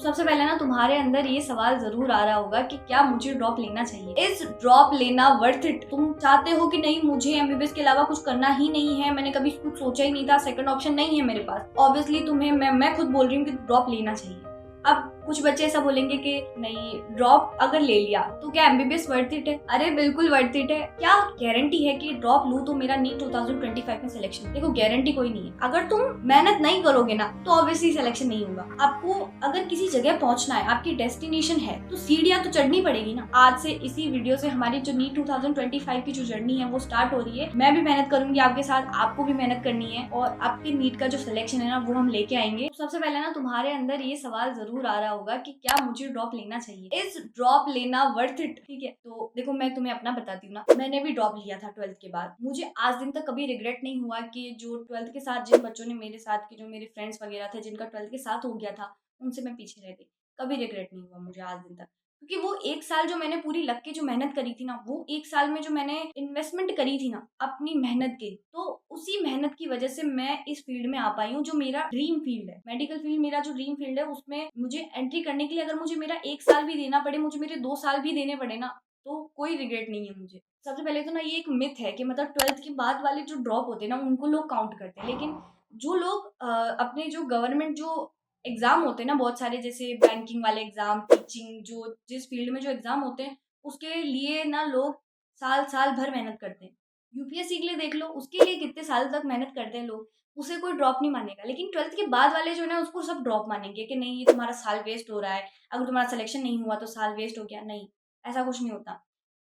सबसे पहले ना तुम्हारे अंदर ये सवाल जरूर आ रहा होगा कि क्या मुझे ड्रॉप लेना चाहिए। इस ड्रॉप लेना वर्थ इट? तुम चाहते हो कि नहीं, मुझे एमबीबीएस के अलावा कुछ करना ही नहीं है, मैंने कभी कुछ सोचा ही नहीं था, सेकंड ऑप्शन नहीं है मेरे पास। ऑब्वियसली तुम्हें मैं खुद बोल रही हूँ कि ड्रॉप लेना चाहिए। अब कुछ बच्चे ऐसा बोलेंगे कि नहीं, ड्रॉप अगर ले लिया तो क्या एमबीबीएस वर्थ इट है? अरे बिल्कुल वर्थ इट है। क्या गारंटी है कि ड्रॉप लूं तो मेरा नीट 2025 में सिलेक्शन? देखो, गारंटी कोई नहीं है। अगर तुम मेहनत नहीं करोगे ना तो ऑब्वियसली सिलेक्शन नहीं होगा। आपको अगर किसी जगह पहुंचना है, आपकी डेस्टिनेशन है, तो सीढ़ियां तो चढ़नी पड़ेगी ना। आज से इसी वीडियो से हमारी जो नीट 2025 की जो जर्नी है वो स्टार्ट हो रही है। मैं भी मेहनत करूंगी आपके साथ, आपको भी मेहनत करनी है और आपके नीट का जो सिलेक्शन है ना वो हम लेके आएंगे। सबसे पहले ना तुम्हारे अंदर ये सवाल जरूर आ रहा होगा कि क्या मुझे ड्रॉप लेना चाहिए। इस ड्रॉप लेना वर्थ इट? ठीक है, तो देखो मैं तुम्हें अपना बताती हूँ ना। मैंने भी ड्रॉप लिया था 12th के बाद। मुझे आज दिन तक कभी रिग्रेट नहीं हुआ कि जो 12th के साथ जिन बच्चों ने मेरे साथ के, जो मेरे फ्रेंड्स वगैरह थे जिनका 12th के साथ हो गया था, उनसे मैं पीछे रह गई। कभी रिग्रेट नहीं हुआ मुझे आज दिन तक, क्योंकि वो एक साल जो मैंने पूरी लग के जो मेहनत करी थी ना, वो एक साल में जो मैंने इन्वेस्टमेंट करी थी ना अपनी मेहनत की, तो उसी मेहनत की वजह से मैं इस फील्ड में आ पाई हूँ जो मेरा ड्रीम फील्ड है। मेडिकल फील्ड मेरा जो ड्रीम फील्ड है, उसमें मुझे एंट्री करने के लिए अगर मुझे मेरा एक साल भी देना पड़े, मुझे मेरे 2 साल भी देने पड़े ना, तो कोई रिग्रेट नहीं है मुझे। सबसे पहले तो ना ये एक मिथ है कि मतलब 12th के बाद वाले जो ड्रॉप होते हैं ना उनको लोग काउंट करते हैं, लेकिन जो लोग अपने जो गवर्नमेंट जो एग्जाम होते हैं ना बहुत सारे, जैसे बैंकिंग वाले एग्जाम, टीचिंग, जो जिस फील्ड में जो एग्जाम होते हैं उसके लिए ना लोग साल साल भर मेहनत करते हैं। यूपीएससी के लिए देख लो, उसके लिए कितने साल तक मेहनत करते हैं लोग, उसे कोई ड्रॉप नहीं मानेगा। लेकिन 12th के बाद वाले जो है ना उसको सब ड्रॉप मानेंगे कि नहीं, ये तुम्हारा साल वेस्ट हो रहा है, अगर तुम्हारा सिलेक्शन नहीं हुआ तो साल वेस्ट हो गया। नहीं, ऐसा कुछ नहीं होता।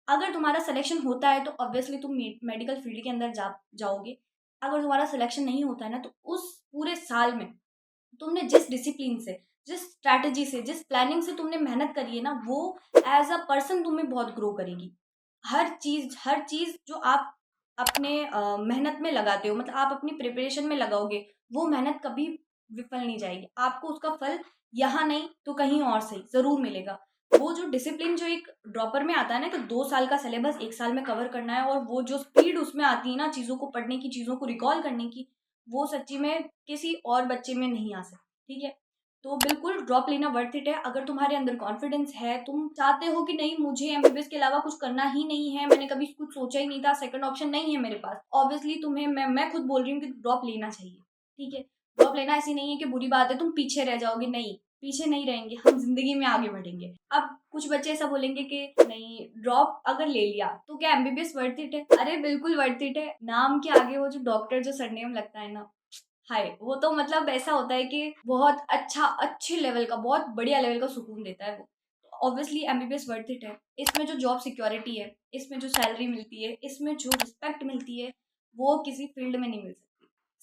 अगर तुम्हारा सिलेक्शन होता है तो ऑब्वियसली तुम मेडिकल फील्ड के अंदर जाओगे। अगर तुम्हारा सिलेक्शन नहीं होता है ना तो उस पूरे साल में तुमने जिस डिसिप्लिन से, जिस स्ट्रैटेजी से, जिस प्लानिंग से तुमने मेहनत करी है ना, वो एज अ पर्सन तुम्हें बहुत ग्रो करेगी। हर चीज जो आप अपने मेहनत में लगाते हो, मतलब आप अपनी प्रिपरेशन में लगाओगे, वो मेहनत कभी विफल नहीं जाएगी। आपको उसका फल यहाँ नहीं तो कहीं और सही जरूर मिलेगा। वो जो डिसिप्लिन जो एक ड्रॉपर में आता है ना कि 2 साल का सिलेबस एक साल में कवर करना है, और वो जो स्पीड उसमें आती है ना चीजों को पढ़ने की, चीजों को रिकॉल करने की, वो सच्ची में किसी और बच्चे में नहीं आ सकती। ठीक है, तो बिल्कुल ड्रॉप लेना वर्थ इट है। अगर तुम्हारे अंदर कॉन्फिडेंस है, तुम चाहते हो कि नहीं, मुझे एमबीबीएस के अलावा कुछ करना ही नहीं है, मैंने कभी कुछ सोचा ही नहीं था, सेकंड ऑप्शन नहीं है मेरे पास। ऑब्वियसली तुम्हें मैं खुद बोल रही हूँ कि ड्रॉप लेना चाहिए। ठीक है, ड्रॉप लेना ऐसी नहीं है कि बुरी बात है, तुम पीछे रह जाओगे। नहीं, पीछे नहीं रहेंगे, हम जिंदगी में आगे बढ़ेंगे। अब कुछ बच्चे ऐसा बोलेंगे कि नहीं, ड्रॉप अगर ले लिया तो क्या एमबीबीएस वर्थ इट है? अरे बिल्कुल वर्थ इट है। नाम के आगे वो जो डॉक्टर जो सरनेम लगता है ना, हाय, वो तो मतलब ऐसा होता है कि बहुत अच्छा, अच्छे लेवल का, बहुत बढ़िया लेवल का सुकून देता है वो। ऑब्वियसली एमबीबीएस वर्थ इट है। इसमें जो जॉब सिक्योरिटी है, इसमें जो सैलरी मिलती है, इसमें जो रिस्पेक्ट मिलती है, वो किसी फील्ड में नहीं मिल सकती।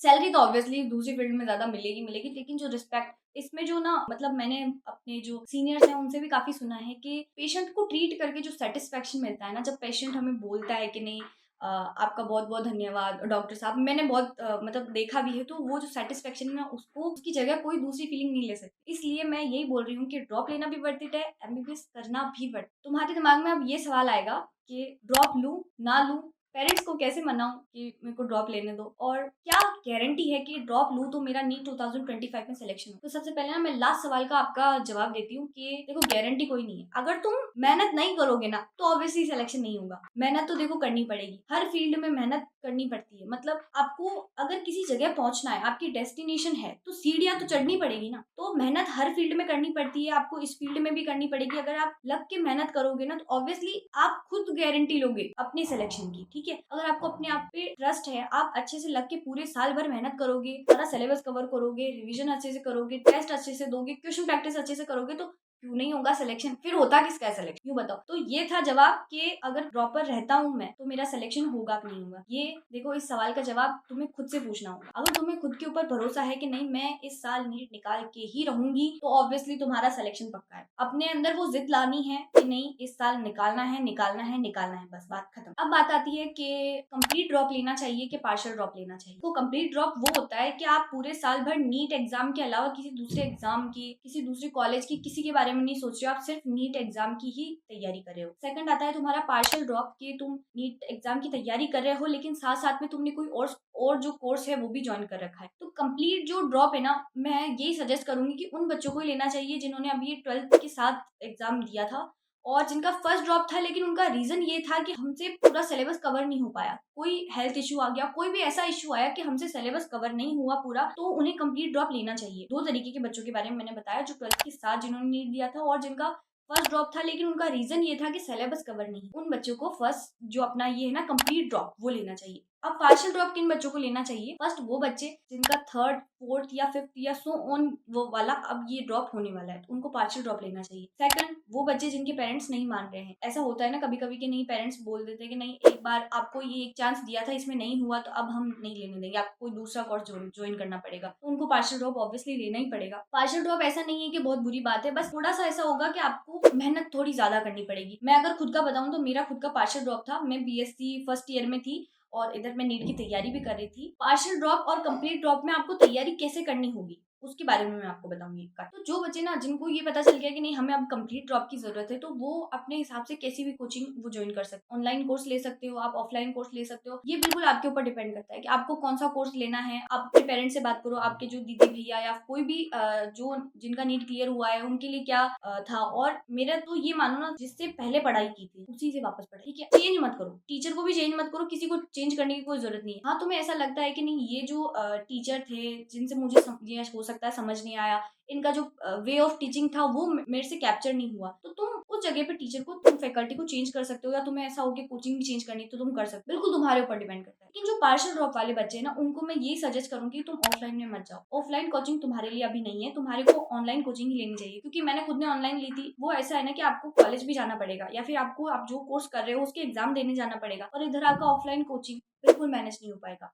सैलरी तो ऑब्वियसली दूसरी फील्ड में ज्यादा मिलेगी मिलेगी, लेकिन जो रिस्पेक्ट इसमें जो ना, मतलब मैंने अपने जो सीनियर्स हैं उनसे भी काफी सुना है कि पेशेंट को ट्रीट करके जो सेटिस्फेक्शन मिलता है ना, जब पेशेंट हमें बोलता है कि नहीं, आपका बहुत बहुत धन्यवाद डॉक्टर साहब, मैंने बहुत मतलब देखा भी है, तो वो जो सेटिस्फेक्शन है ना, उसको उसकी जगह कोई दूसरी फीलिंग नहीं ले सकती। इसलिए मैं यही बोल रही हूँ कि ड्रॉप लेना भी वर्थ इट है, एमबीबीएस करना भी वर्थ। तुम्हारे दिमाग में अब ये सवाल आएगा कि ड्रॉप लूं ना लूं, पेरेंट्स को कैसे मनाऊं कि मेरे को ड्रॉप लेने दो, और क्या गारंटी है कि ड्रॉप लूं तो मेरा नीट 2025 में सिलेक्शन हो। तो सबसे पहले ना मैं लास्ट सवाल का आपका जवाब देती हूँ कि देखो, गारंटी कोई नहीं है। अगर तुम मेहनत नहीं करोगे ना तो ऑब्वियसली सिलेक्शन नहीं होगा। मेहनत तो देखो करनी पड़ेगी, हर फील्ड में मेहनत करनी पड़ती है। मतलब आपको अगर किसी जगह पहुंचना है, आपकी डेस्टिनेशन है, तो सीढ़ियां तो चढ़नी पड़ेगी ना। तो मेहनत हर फील्ड में करनी पड़ती है, आपको इस फील्ड में भी करनी पड़ेगी। अगर आप लग के मेहनत करोगे ना तो ऑब्वियसली आप खुद गारंटी लोगे अपनी सिलेक्शन की। ठीक है, अगर आपको अपने आप पे ट्रस्ट है, आप अच्छे से लग के पूरे साल भर मेहनत करोगे, सारा सिलेबस कवर करोगे, रिवीजन अच्छे से करोगे, टेस्ट अच्छे से दोगे, क्वेश्चन प्रैक्टिस अच्छे से करोगे, तो क्यों नहीं होगा सिलेक्शन? फिर होता किसका है सिलेक्शन, यूँ बताओ। तो ये था जवाब कि अगर ड्रॉपर रहता हूँ मैं तो मेरा सिलेक्शन होगा कि नहीं होगा। ये देखो, इस सवाल का जवाब तुम्हें खुद से पूछना होगा। अगर तुम्हें खुद के ऊपर भरोसा है कि नहीं, मैं इस साल नीट निकाल के ही रहूंगी, तो ऑब्वियसली तुम्हारा सिलेक्शन पक्का है। अपने अंदर वो जिद लानी है कि नहीं, इस साल निकालना है, निकालना है, निकालना है, बस बात खत्म। अब बात आती है कि कंप्लीट ड्रॉप लेना चाहिए कि पार्शियल ड्रॉप लेना चाहिए। तो कंप्लीट ड्रॉप वो होता है कि आप पूरे साल भर नीट एग्जाम के अलावा किसी दूसरे एग्जाम की, किसी दूसरे कॉलेज की, किसी के बारे बारे में नहीं सोच रहे हो, आप सिर्फ नीट एग्जाम की ही तैयारी कर रहे हो। सेकंड आता है तुम्हारा पार्शियल ड्रॉप, कि तुम नीट एग्जाम की तैयारी कर रहे हो लेकिन साथ साथ में तुमने कोई और जो कोर्स है वो भी ज्वाइन कर रखा है। तो कंप्लीट जो ड्रॉप है ना, मैं यही सजेस्ट करूंगी कि उन बच्चों को ही लेना चाहिए जिन्होंने अभी 12th के साथ एग्जाम दिया था और जिनका फर्स्ट ड्रॉप था, लेकिन उनका रीजन ये था कि हमसे पूरा सिलेबस कवर नहीं हो पाया, कोई हेल्थ इशू आ गया, कोई भी ऐसा इशू आया कि हमसे सिलेबस कवर नहीं हुआ पूरा, तो उन्हें कंप्लीट ड्रॉप लेना चाहिए। दो तरीके के बच्चों के बारे में मैंने बताया, जो 12th के साथ जिन्होंने नीट दिया था और जिनका फर्स्ट ड्रॉप था लेकिन उनका रीजन ये था कि सिलेबस कवर नहीं। उन बच्चों को फर्स्ट जो अपना ये है ना कंप्लीट ड्रॉप, वो लेना चाहिए। अब पार्शियल ड्रॉप किन बच्चों को लेना चाहिए? फर्स्ट वो बच्चे जिनका 3rd 4th या 5th या सो ऑन वो वाला अब ये ड्रॉप होने वाला है, तो उनको पार्शियल ड्रॉप लेना चाहिए। सेकंड वो बच्चे जिनके पेरेंट्स नहीं मान रहे हैं। ऐसा होता है ना कभी कभी कि नहीं, पेरेंट्स बोल देते हैं कि नहीं, एक बार आपको ये एक चांस दिया था, इसमें नहीं हुआ तो अब हम नहीं लेने देंगे, आपको कोई दूसरा कोर्स ज्वाइन करना पड़ेगा, तो उनको पार्शियल ड्रॉप ऑब्वियसली लेना ही पड़ेगा। पार्शियल ड्रॉप ऐसा नहीं है कि बहुत बुरी बात है, बस थोड़ा सा ऐसा होगा कि आपको मेहनत थोड़ी ज्यादा करनी पड़ेगी। मैं अगर खुद का बताऊं तो मेरा खुद का पार्शियल ड्रॉप था। मैं बीएससी फर्स्ट ईयर में थी और इधर मैं नीट की तैयारी भी कर रही थी। पार्शियल ड्रॉप और कंप्लीट ड्रॉप में आपको तैयारी कैसे करनी होगी उसके बारे में मैं आपको बताऊंगी एक बार। तो जो बच्चे ना जिनको ये पता चल गया कि नहीं हमें अब कंप्लीट ड्रॉप की जरूरत है, तो वो अपने हिसाब से कैसी भी कोचिंग वो ज्वाइन कर सकते हो। ऑनलाइन कोर्स ले सकते हो, आप ऑफलाइन कोर्स ले सकते हो, ये बिल्कुल आपके ऊपर डिपेंड करता है कि आपको कौन सा कोर्स लेना है। आप अपने पेरेंट्स से बात करो, आपके जो दीदी भैया या कोई भी जो जिनका नीट क्लियर हुआ है उनके लिए क्या था। और मेरा तो ये मानो ना, जिससे पहले पढ़ाई की थी उसी से वापस पढ़ाई, ठीक है। चेंज मत करो, टीचर को भी चेंज मत करो, किसी को चेंज करने की कोई जरूरत नहीं है। हाँ, तुम्हें ऐसा लगता है कि नहीं ये जो टीचर थे जिनसे मुझे ये हो सकता है समझ नहीं आया, इनका जो वे ऑफ टीचिंग था वो मेरे से कैप्चर नहीं हुआ, तो तुम उस जगह पे टीचर को, तुम फैकल्टी को चेंज कर सकते हो, या तुम्हें ऐसा हो कि कोचिंग भी चेंज करनी है तो तुम कर सकते हो, बिल्कुल तुम्हारे ऊपर डिपेंड करता है। लेकिन जो पार्शियल ड्रॉप वाले बच्चे हैं ना, उनको मैं यही सजेस्ट करूंगी तुम ऑफलाइन में मत जाओ। ऑफलाइन कोचिंग तुम्हारे लिए अभी नहीं है, तुम्हारे को ऑनलाइन कोचिंग ही लेनी चाहिए। क्योंकि मैंने खुद ने ऑनलाइन ली थी। वो ऐसा है ना कि आपको कॉलेज भी जाना पड़ेगा या फिर आपको, आप जो कोर्स कर रहे हो उसके एग्जाम देने जाना पड़ेगा, और इधर आपका ऑफलाइन कोचिंग बिल्कुल मैनेज नहीं हो पाएगा।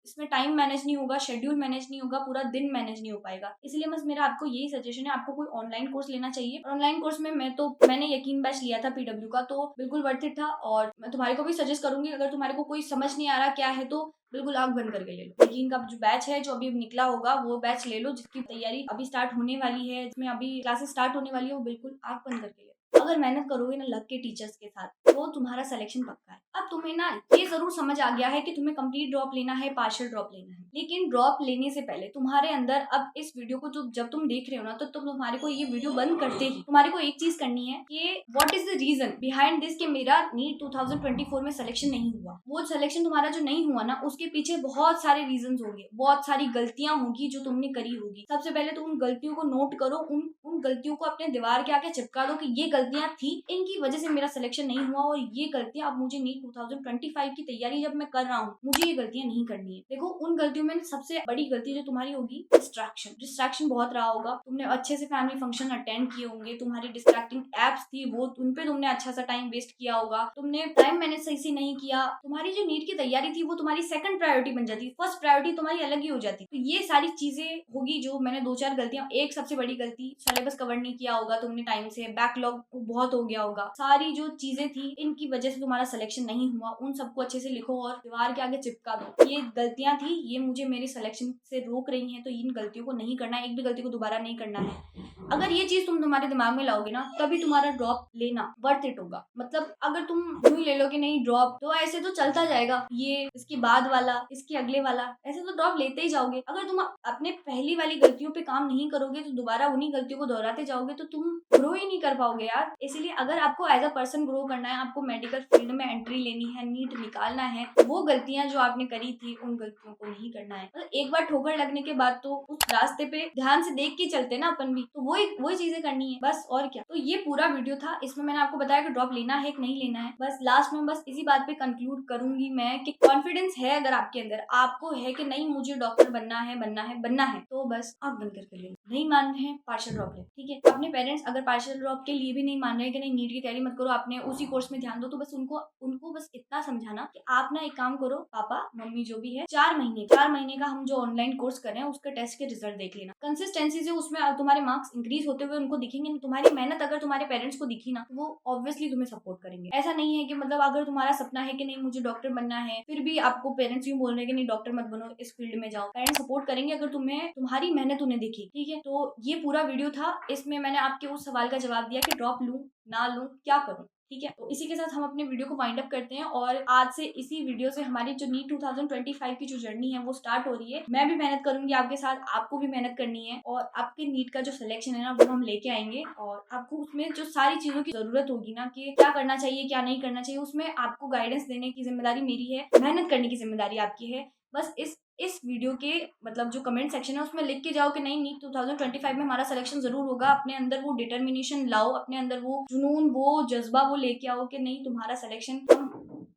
इसमें टाइम मैनेज नहीं होगा, शेड्यूल मैनेज नहीं होगा, पूरा दिन मैनेज नहीं हो पाएगा। इसलिए बस मेरा आपको यही सजेशन है, आपको कोई ऑनलाइन कोर्स लेना चाहिए। और ऑनलाइन कोर्स में मैंने यकीन बैच लिया था पीडब्ल्यू का, तो बिल्कुल वर्थ इट था। और मैं तुम्हारे को भी सजेस्ट करूंगी, अगर तुम्हारे को कोई समझ नहीं आ रहा क्या है तो बिल्कुल आंख बंद करके ले लो। यकीन का जो बैच है जो अभी निकला होगा वो बैच ले लो, जिसकी तैयारी अभी स्टार्ट होने वाली है, जिसमें अभी क्लासेस स्टार्ट होने वाली है, वो बिल्कुल आंख बंद करके ले लो। अगर मेहनत करोगे ना लग के टीचर्स के साथ, तो तुम्हारा सिलेक्शन पक्का है। अब तुम्हें ना ये जरूर समझ आ गया है कि तुम्हें कंप्लीट ड्रॉप लेना है, पार्शियल ड्रॉप लेना है, लेकिन ड्रॉप लेने से पहले तुम्हारे अंदर, अब इस वीडियो को जब तुम देख रहे हो ना, तो तुम्हारे को ये वीडियो बंद करते ही तुम्हारे को एक चीज करनी है कि what is the reason behind this कि मेरा नीट 2024 में सिलेक्शन नहीं हुआ। वो सिलेक्शन तुम्हारा जो नहीं हुआ ना, उसके पीछे बहुत सारे रीजन होंगे, बहुत सारी गलतियां होगी जो तुमने करी होगी। सबसे पहले तो उन गलतियों को नोट करो, उन गलतियों को अपने दीवार के आगे चिपका दो कि ये गलतियां थी, इनकी वजह से मेरा सिलेक्शन नहीं हुआ, और ये गलतियां अब मुझे नीट 2025 की तैयारी जब मैं कर रहा हूँ मुझे ये गलतियां नहीं करनी है। देखो, उन गलतियों में सबसे बड़ी गलती जो तुम्हारी होगी, डिस्ट्रैक्शन बहुत रहा होगा। तुमने अच्छे से फैमिली फंक्शन अटेंड किए होंगे, तुम्हारी डिस्ट्रैक्टिंग एप्स थी वो, उन पे तुमने अच्छा सा टाइम वेस्ट किया होगा, तुमने टाइम मैनेज सही से नहीं किया, तुम्हारी जो नीट की तैयारी थी वो तुम्हारी सेकंड प्रायोरिटी बन जाती, फर्स्ट प्रायोरिटी तुम्हारी अलग ही हो जाती। तो ये सारी चीजें होगी जो मैंने 2-4 गलतियां, एक सबसे बड़ी गलती सिलेबस कवर नहीं किया होगा तुमने टाइम से, बैकलॉग बहुत हो गया होगा, सारी जो चीजें थी इनकी वजह से तुम्हारा सिलेक्शन नहीं हुआ। उन सबको अच्छे से लिखो और दीवार के आगे चिपका दो, ये गलतियां थी, ये मुझे मेरे सिलेक्शन से रोक रही हैं, तो इन गलतियों को नहीं करना है, एक भी गलती को दोबारा नहीं करना है। अगर ये चीज तुम तुम्हारे दिमाग में लाओगे ना, तभी तुम्हारा ड्रॉप लेना वर्थ इट होगा। मतलब अगर तुम यूं ही ले लो कि नहीं ड्रॉप तो ऐसे तो चलता जाएगा, ये इसके बाद वाला, इसके अगले वाला, ऐसे तो ड्रॉप लेते ही जाओगे। अगर तुम अपने पहली वाली गलतियों पे काम नहीं करोगे तो दोबारा उन्हीं गलतियों को दोहराते जाओगे, तो तुम ग्रो ही नहीं कर पाओगे यार। इसलिए अगर आपको एज अ पर्सन ग्रो करना है, आपको मेडिकल फील्ड में एंट्री लेनी है, नीट निकालना है, वो गलतियां जो आपने करी थी उन गलतियों को नहीं करना है। मतलब एक बार ठोकर लगने के बाद तो उस रास्ते पे ध्यान से देख के चलते ना अपन भी, तो वही चीजें करनी है बस, और क्या। तो ये पूरा वीडियो था, इसमें मैंने आपको बताया कि ड्रॉप लेना है कि नहीं लेना है। बस लास्ट में बस इसी बात पे कंक्लूड करूंगी मैं कि कॉन्फिडेंस है अगर आपके अंदर, आपको है कि नहीं मुझे डॉक्टर बनना है, तो बस आंख बंद करके ले लो। नहीं मान रहे हैं, पार्शियल ड्रॉप ले, ठीक है। अपने पेरेंट्स अगर पार्शियल ड्रॉप के लिए भी नहीं मान रहे हैं कि नहीं नीट की तैयारी मत करो, आपने उसी कोर्स में ध्यान दो, तो बस उनको बस इतना समझाना कि आप ना एक काम करो, पापा मम्मी जो भी है, 4 महीने का हम जो ऑनलाइन कोर्स कर रहे हैं उसके टेस्ट के रिजल्ट देख लेना। कंसिस्टेंसी से उसमें तुम्हारे मार्क्स इंक्रीज होते हुए उनको दिखेंगे, तुम्हारी मेहनत अगर तुम्हारे पेरेंट्स को दिखी ना, वो ऑब्वियसली तुम्हें सपोर्ट करेंगे। ऐसा नहीं है कि मतलब अगर तुम्हारा सपना है कि नहीं मुझे डॉक्टर बनना है, फिर भी आपको पेरेंट्स यूं बोल रहे हैं कि नहीं डॉक्टर मत बनो, इस फील्ड में जाओ, पेरेंट्स सपोर्ट करेंगे अगर तुम्हारी मेहनत उन्हें दिखी, ठीक है। तो ये पूरा वीडियो था, इसमें मैंने आपके उस सवाल का जवाब दिया कि ड्रॉप लूं ना लूं, क्या करूं। ठीक है, तो इसी के साथ हम अपने वीडियो को वाइंड अप करते हैं और आज से इसी वीडियो से हमारी जो नीट 2025 की जो जर्नी है वो स्टार्ट हो रही है। मैं भी मेहनत करूंगी आपके साथ, आपको भी मेहनत करनी है और आपके नीट का जो सिलेक्शन है ना वो हम लेके आएंगे और आपको उसमें जो सारी चीजों की जरूरत होगी ना कि क्या करना चाहिए क्या नहीं करना चाहिए, उसमें आपको गाइडेंस देने की जिम्मेदारी मेरी है, मेहनत करने की जिम्मेदारी आपकी है। बस इस वीडियो के मतलब जो कमेंट सेक्शन है उसमें लिख के जाओ कि नहीं नीट 2025 में हमारा सिलेक्शन जरूर होगा। अपने अंदर वो डिटर्मिनेशन लाओ, अपने अंदर वो जुनून वो जज्बा वो लेके आओ कि नहीं तुम्हारा सिलेक्शन हम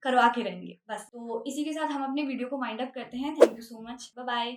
करवा के रहेंगे। बस तो इसी के साथ हम अपने वीडियो को वाइंड अप करते हैं। Thank you so much, bye bye.